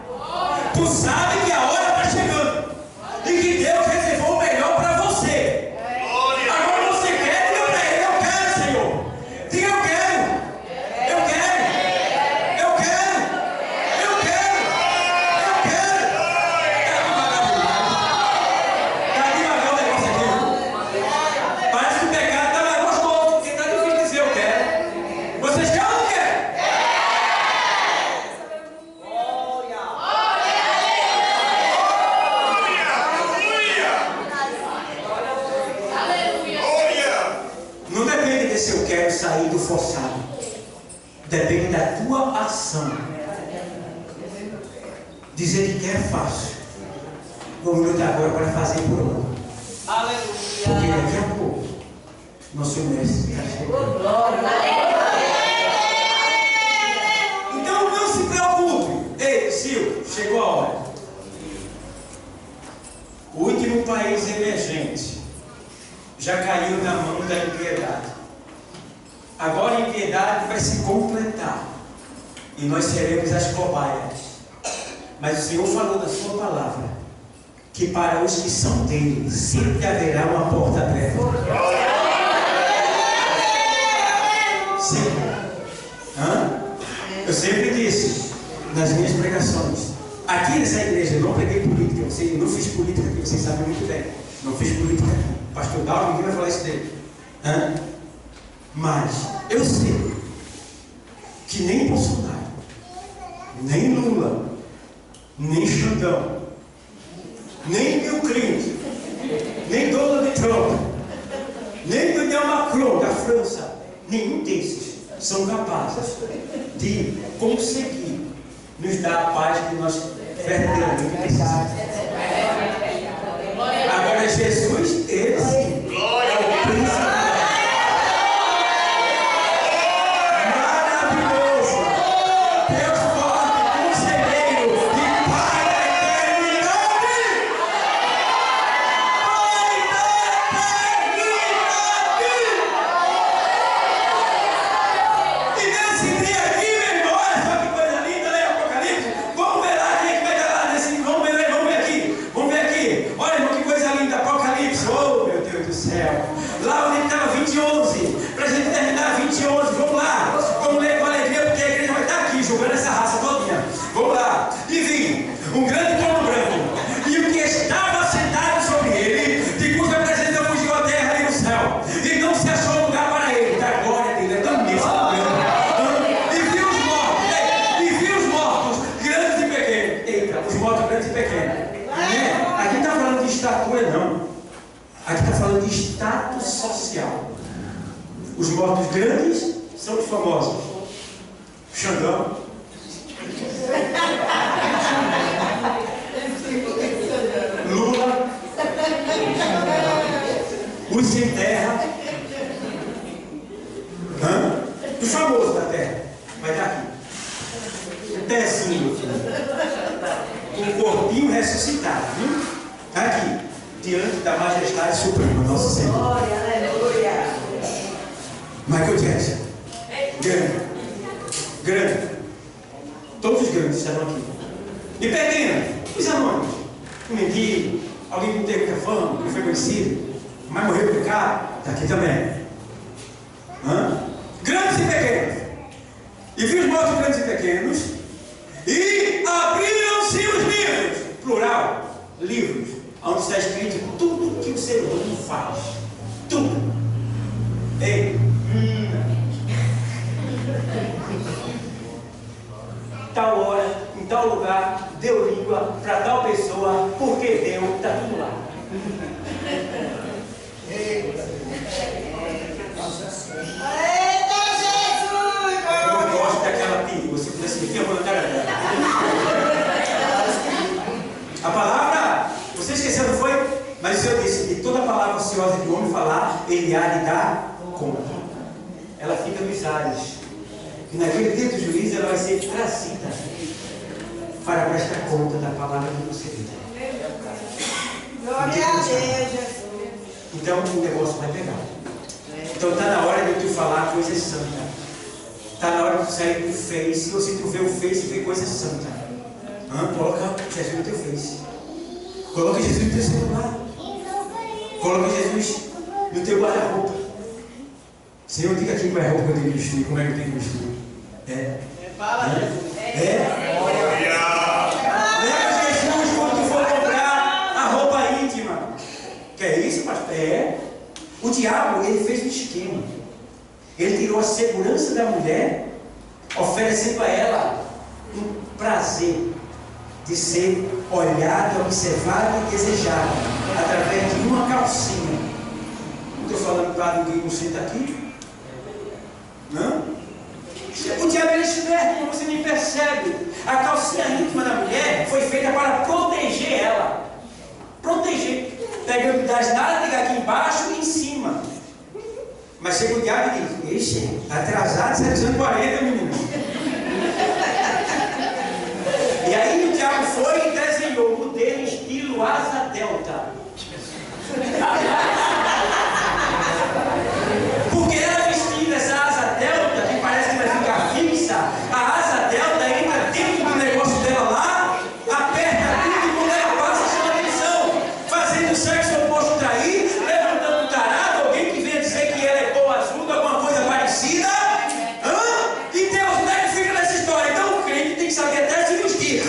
Tu sabe que a hora está chegando e que Deus reservou o melhor para você. Agora você quer, diga para Ele: eu quero, Senhor. Diga: eu quero. Eu quero. Eu quero. Eu quero. Eu quero. Está devagar o negócio aqui. Parece que o pecado está mais gostoso, porque está difícil dizer eu quero. Vocês querem ou não querem? Não depende desse eu quero sair do forçado. Depende da tua ação. Dizer que quer é fácil. Vamos lutar agora para fazer por amor. Porque daqui a pouco nosso mestre está chegando. Então não se preocupe. Ei, Silvio, chegou a hora. O último país emergente já caiu na mão da impiedade. Agora a impiedade vai se completar e nós seremos as cobaias. Mas o Senhor falou da sua palavra que para os que são dele sempre haverá uma porta aberta. Sempre. Eu sempre disse nas minhas pregações: Aqui nessa igreja eu não preguei política, eu não fiz política aqui, vocês sabem muito bem. Não fiz política aqui. Pastor Dalton, ninguém vai falar isso dele. Mas eu sei que nem Bolsonaro, nem Lula, nem Xandão, nem Bill Clinton, nem Donald Trump, nem Emmanuel Macron da França, nenhum desses são capazes de conseguir nos dar a paz que nós verdadeiramente precisamos. Agora Jesus, esse é o príncipe maravilhoso, Deus forte, conselheiro e Pai da eternidade. E nesse dia aqui, meu irmão, olha só que coisa linda, leia Apocalipse. Vamos ver lá quem é que vai dar lá nesse. Vamos ver aqui. Vamos ver aqui. Olha, irmão, que coisa linda, Apocalipse. Oh, meu Deus do céu. Lá onde estava 20:11. Para a gente terminar 20:11. Vamos lá. Vamos ler com alegria, porque a igreja vai estar aqui julgando essa raça todinha. Vamos lá. E vi um grande trono branco. E o que estava sentado sobre ele, de cuja presença fugiu a terra e o céu. E não se achou lugar para ele. Da glória dele. É tão imensa, tão grande. E vi os mortos, grandes e pequenos. Eita, os mortos grandes e pequenos. Aqui não está falando de estatura, não. Aqui está falando de status social. Os mortos grandes são os famosos. Xandão. Lula. Os sem terra. Os famosos da terra. Vai estar aqui. Tezinho, com o corpinho ressuscitado, viu? Aqui, diante da majestade suprema, nosso Senhor. Glória, aleluia. Michael Jackson. Grande. Todos os grandes estarão aqui. E pequeno, os anônimos. Um mendigo, alguém que não teve muita fama, que foi conhecido, mas morreu por pecado, está aqui também. Grandes e pequenos. E vi os mortos grandes e pequenos. E abriram-se os livros, plural, livros, onde está escrito tudo que o ser humano faz. Tudo. Ei. Tal hora, em tal lugar, deu língua para tal pessoa, porque deu, está tudo lá. Eita, Jesus! Eu não gosto daquela pipa, você precisa se enfiar na cara dela. A palavra, você esqueceu, não foi? Mas o Senhor disse que toda palavra ociosa que o homem falar, ele há de dar conta. Ela fica nos ares. E naquele dia do juízo ela vai ser trazida para prestar conta da palavra que você diz. Glória a Deus, Jesus. Então o negócio vai pegar. Então está na hora de tu falar coisa santa. Está na hora de tu sair do Face. Ou se tu vê o Face, vê coisa santa. Coloca Jesus no teu Face. Coloca Jesus no teu celular. Coloca Jesus no teu guarda-roupa. Senhor, diga aqui qual é a roupa que eu tenho que vestir, como é que eu tenho que vestir. Fala, Jesus. Leva Jesus quando tu for comprar a roupa íntima. Que é isso, pastor? O diabo, ele fez um esquema. Ele tirou a segurança da mulher, oferecendo a ela um prazer de ser olhada, observada e desejada através de uma calcinha. Não estou falando para ninguém não senta aqui. Não? O diabo é esperto, como você nem percebe. A calcinha íntima da mulher foi feita para proteger ela. Proteger. Pegando das nádegas aqui embaixo e em cima. Mas chega o diabo e diz: ixi, atrasado 740, menino. E aí o diabo foi e desenhou o modelo estilo asa delta. Porque ela vestida essa asa delta, que parece que vai ficar fixa, a asa delta entra dentro do negócio dela lá, aperta tudo e quando ela passa, chama atenção, fazendo sexo oposto trair, levantando um tarado, alguém que venha dizer que ela é boa ajuda, alguma coisa parecida. E Deus não fica nessa história. Então o crente tem que saber até se vestir.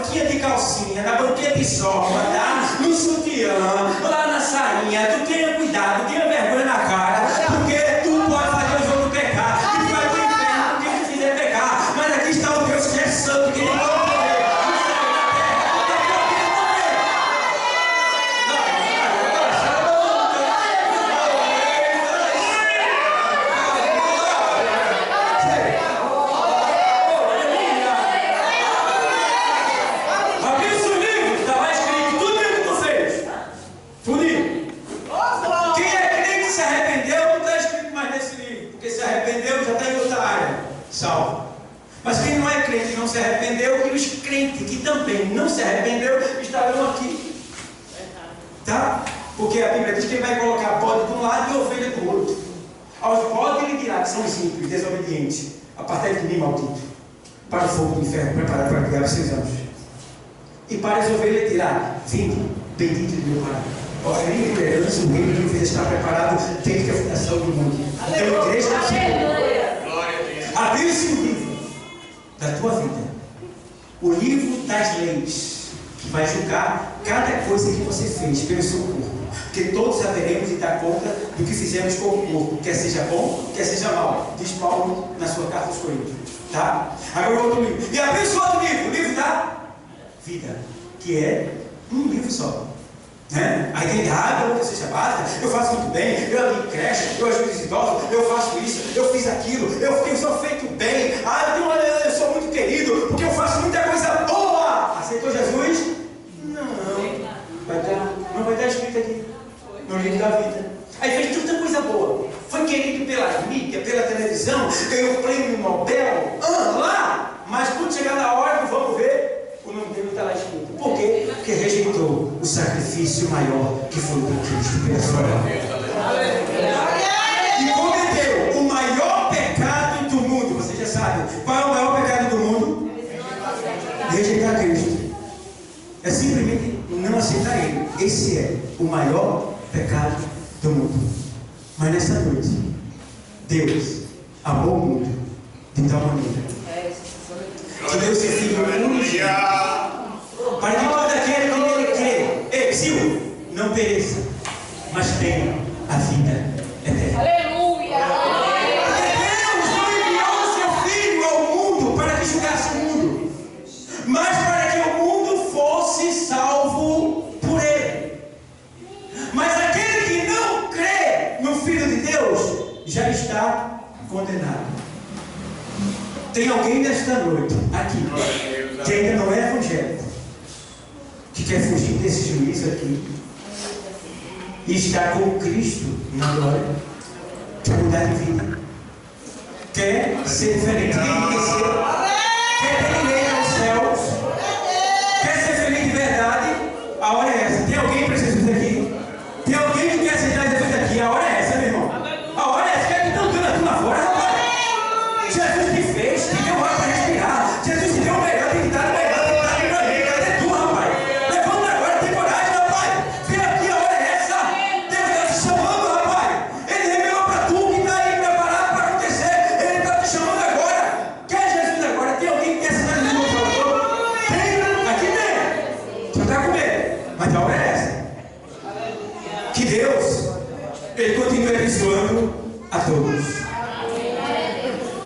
banquinha de calcinha, na banquinha de sopa, tá? No sutiã, lá na sainha, tu tenha cuidado, tenha vergonha na cara, porque tu pode fazer os outros pecar, e tu vai pro inferno porque tu fizer pecar. Mas aqui está o Deus que é santo, que ele não pode poder. Salvo. Mas quem não é crente não se arrependeu, e os crentes que também não se arrependeu estarão aqui. Tá? Porque a Bíblia diz que ele vai colocar bode de um lado e ovelha do outro. Aos bodes ele dirá que são simples, desobedientes. Apartai de mim, maldito, para o fogo do inferno, preparado para pegar os seus anjos. E para as ovelhas ele dirá: vinde, bendito de meu Pai. Ó, livre herança, o reino de Deus está preparado desde a fundação do mundo. Então, a igreja do Senhor. Abre-se o livro da tua vida, o livro das leis, que vai julgar cada coisa que você fez pelo seu corpo, porque todos haveremos de dar conta do que fizemos com o corpo, quer seja bom, quer seja mal, diz Paulo na sua carta aos Coríntios, tá? Agora outro livro, e abre-se outro livro, o livro da vida, que é um livro só. Né? Aí tem eu seja básica, eu faço muito bem, eu ando em creche, eu ajudo os idosos, eu faço isso, eu fiz aquilo, eu sou feito bem, eu sou muito querido, porque eu faço muita coisa boa. Aceitou Jesus? Não vai estar escrito aqui no livro da vida. Aí fez tanta coisa boa, foi querido pela mídia, pela televisão, ganhou o prêmio Nobel, lá, mas quando chegar na hora, vamos ver, o nome dele está lá escrito. Por quê? Porque rejeitou o sacrifício maior que foi o de Cristo pela sua vida. E cometeu o maior pecado do mundo. Você já sabe. Qual é o maior pecado do mundo? Rejeitar Cristo. É simplesmente não aceitar Ele. Esse é o maior pecado do mundo. Mas nessa noite, Deus amou o mundo de tal maneira que deu seu filho único, para que todo aquele que nele crê, não pereça, mas tenha a vida eterna. Aleluia! Deus não enviou seu filho ao mundo para que julgasse o mundo, mas para que o mundo fosse salvo por ele. Mas aquele que não crê no Filho de Deus já está condenado. Tem alguém nesta noite aqui que ainda não é evangélico, que quer fugir desse juízo aqui e está com Cristo na glória, quer mudar de vida, quer ser diferente, quer ter direito aos céus, quer ser feliz de verdade. A hora é essa. Tem alguém para Jesus aqui? Tem alguém que quer aceitar Jesus aqui? A hora é essa, meu irmão. A hora é essa. Quer que estão dando aqui lá fora, rapaz? Jesus te fez, te deu ar para respirar. Jesus te deu o melhor, tem que dar o melhor, tem que dar para mim. Cadê tu, rapaz? Levanta agora, tem coragem, rapaz. Vem aqui, a hora é essa. Deus está te chamando, rapaz. Ele revelou para tu que está aí preparado para acontecer. Ele está te chamando agora. Quer Jesus agora? Tem alguém que quer assinar Jesus no favor? Tem? Aqui tem. Você está com medo, mas a hora é essa. Que Deus, Ele continue abençoando a todos.